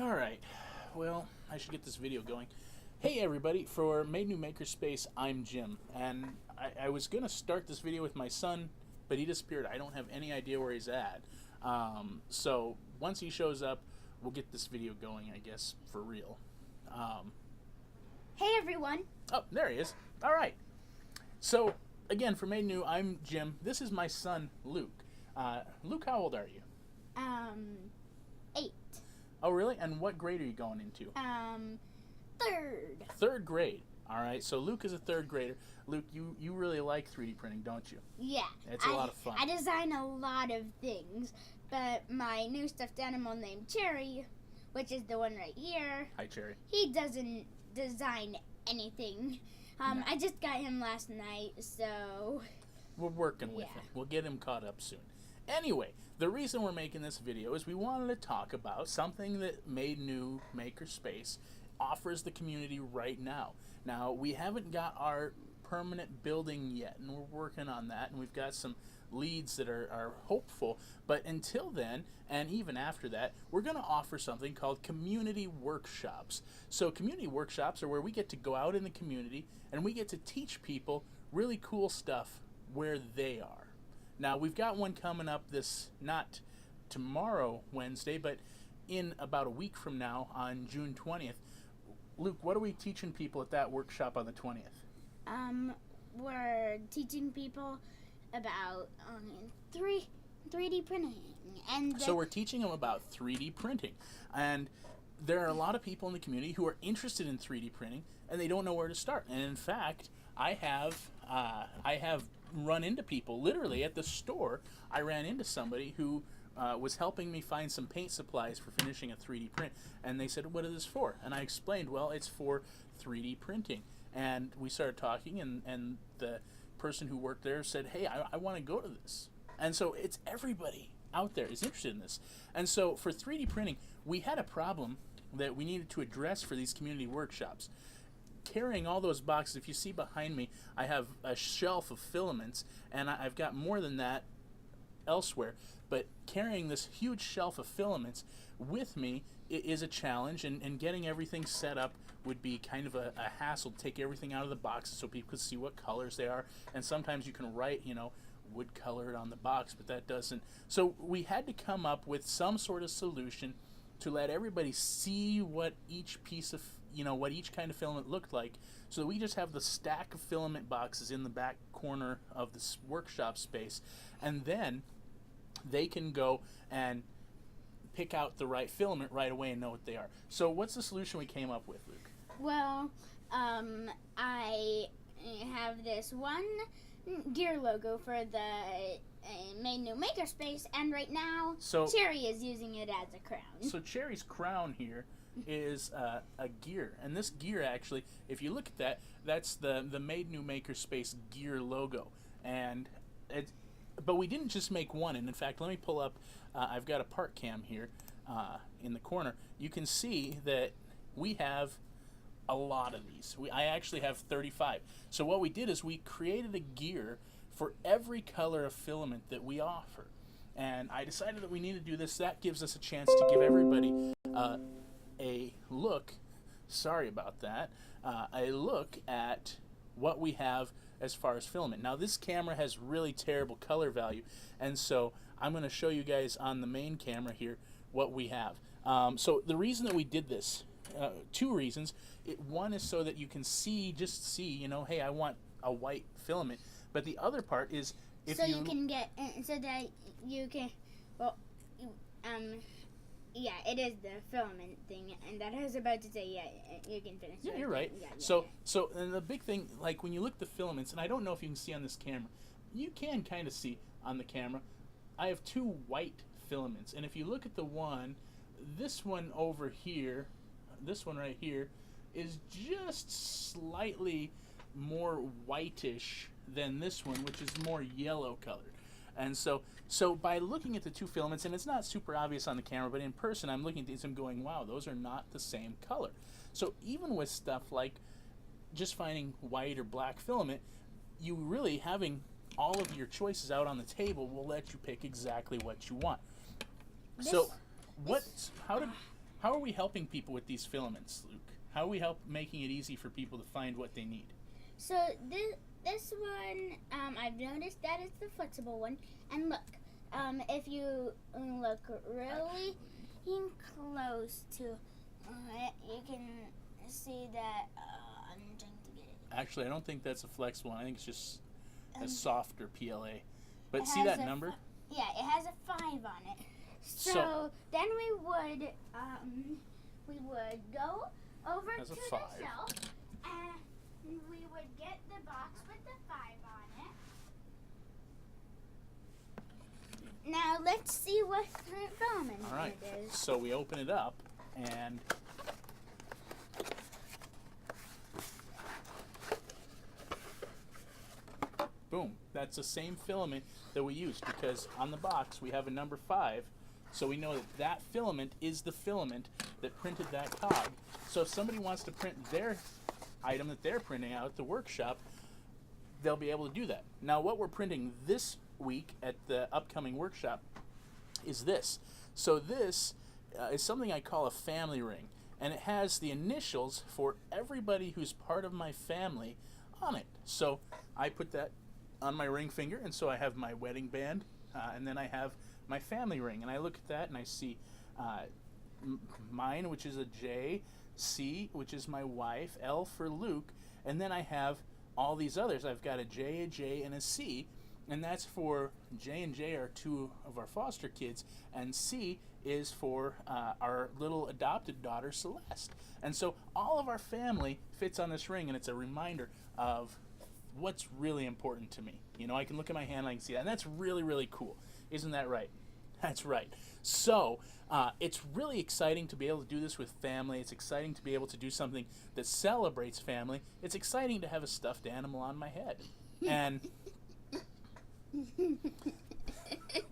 Alright, well, I should get this video going. Hey everybody, for Made New Makerspace, I'm Jim, and I was going to start this video with my son, but he disappeared. I don't have any idea where he's at. So once he shows up, we'll get this video going, I guess, for real. Hey everyone! Oh, there he is. Alright, so again, for Made New, I'm Jim. This is my son, Luke. Luke, how old are you? 8. Oh, really? And what grade are you going into? 3rd. Third grade. All right. So Luke is a third grader. Luke, you really like 3D printing, don't you? Yeah. It's a lot of fun. I design a lot of things, but my new stuffed animal named Cherry, which is the one right here. Hi, Cherry. He doesn't design anything. No. I just got him last night, so... We're working with him. We'll get him caught up soon. Anyway, the reason we're making this video is we wanted to talk about something that Made New Makerspace offers the community right now. Now, we haven't got our permanent building yet, and we're working on that, and we've got some leads that are hopeful. But until then, and even after that, we're going to offer something called community workshops. So community workshops are where we get to go out in the community, and we get to teach people really cool stuff where they are. Now, we've got one coming up not tomorrow, Wednesday, but in about a week from now on June 20th. Luke, what are we teaching people at that workshop on the 20th? We're teaching people about 3D printing. So we're teaching them about 3D printing. And there are a lot of people in the community who are interested in 3D printing, and they don't know where to start. And in fact, I have run into people literally at the store. I ran into somebody who was helping me find some paint supplies for finishing a 3D print, and they said, "What is this for?" And I explained, well, it's for 3D printing. And we started talking, and the person who worked there said, "Hey, I want to go to this." And so it's everybody out there is interested in this. And so for 3D printing, we had a problem that we needed to address for these community workshops. Carrying all those boxes, if you see behind me, I have a shelf of filaments, and I've got more than that elsewhere. But carrying this huge shelf of filaments with me is a challenge, and getting everything set up would be kind of a hassle to take everything out of the boxes so people could see what colors they are. And sometimes you can write, wood colored on the box, but that doesn't. So we had to come up with some sort of solution to let everybody see what each piece of, what each kind of filament looked like. So we just have the stack of filament boxes in the back corner of this workshop space, and then they can go and pick out the right filament right away and know what they are. So what's the solution we came up with, Luke? Well, I have this one gear logo for the Made New Makerspace, and right now Cherry is using it as a crown. So Cherry's crown here is a gear, and this gear actually, if you look at that, that's the Made New Makerspace gear logo. And but we didn't just make one, and in fact, let me pull up, I've got a part cam here in the corner. You can see that we have a lot of these. I actually have 35. So what we did is we created a gear for every color of filament that we offer. And I decided that we need to do this. That gives us a chance to give everybody a look, sorry about that, a look at what we have as far as filament. Now this camera has really terrible color value, and so I'm going to show you guys on the main camera here what we have. So the reason that we did this, two reasons. One is so that you can see, hey, I want a white filament. But the other part is if so you can get, so that you can, well, yeah, it is the filament thing, and that I was about to say, you can finish. Yeah, you're right. So and the big thing, like when you look at the filaments, and I don't know if you can see on this camera, you can kind of see on the camera, I have two white filaments, and if you look at this one over here, this one right here, is just slightly more whitish than this one, which is more yellow colored. And so by looking at the two filaments, and it's not super obvious on the camera, but in person I'm looking at these and going, wow, those are not the same color. So even with stuff like just finding white or black filament, you really having all of your choices out on the table will let you pick exactly what you want. How how are we helping people with these filaments, Luke? How are we making it easy for people to find what they need? So this one, I've noticed that it's the flexible one. And look, if you look really close to it, you can see that. I'm trying to get it. Actually, I don't think that's a flexible one. I think it's just a softer PLA. But see that number? Yeah, it has a 5 on it. So then we would go over to the shelf and we would get the box with the 5 on it. Now let's see what filament All right. it is. So we open it up and boom, that's the same filament that we used, because on the box we have a number 5, so we know that that filament is the filament that printed that cog. So if somebody wants to print their item that they're printing out at the workshop, they'll be able to do that. Now what we're printing this week at the upcoming workshop is this. So this is something I call a family ring, and it has the initials for everybody who's part of my family on it. So I put that on my ring finger, and so I have my wedding band, and then I have my family ring, and I look at that and I see mine, which is a J, C, which is my wife, L for Luke, and then I have all these others. I've got a J, and a C, and that's for J and J are 2 of our foster kids, and C is for our little adopted daughter, Celeste. And so all of our family fits on this ring, and it's a reminder of what's really important to me. You know, I can look at my hand and I can see that, and that's really, really cool. Isn't that right? That's right. So it's really exciting to be able to do this with family. It's exciting to be able to do something that celebrates family. It's exciting to have a stuffed animal on my head. And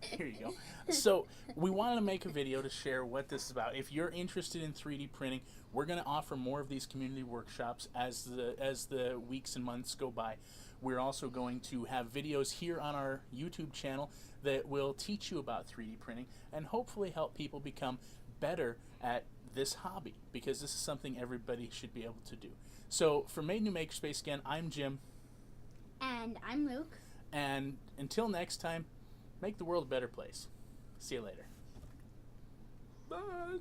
here you go. So we wanted to make a video to share what this is about. If you're interested in 3D printing, we're going to offer more of these community workshops as the weeks and months go by. We're also going to have videos here on our YouTube channel that will teach you about 3D printing and hopefully help people become better at this hobby, because this is something everybody should be able to do. So for Made New Makerspace, again, I'm Jim. And I'm Luke. And until next time, make the world a better place. See you later. Bye.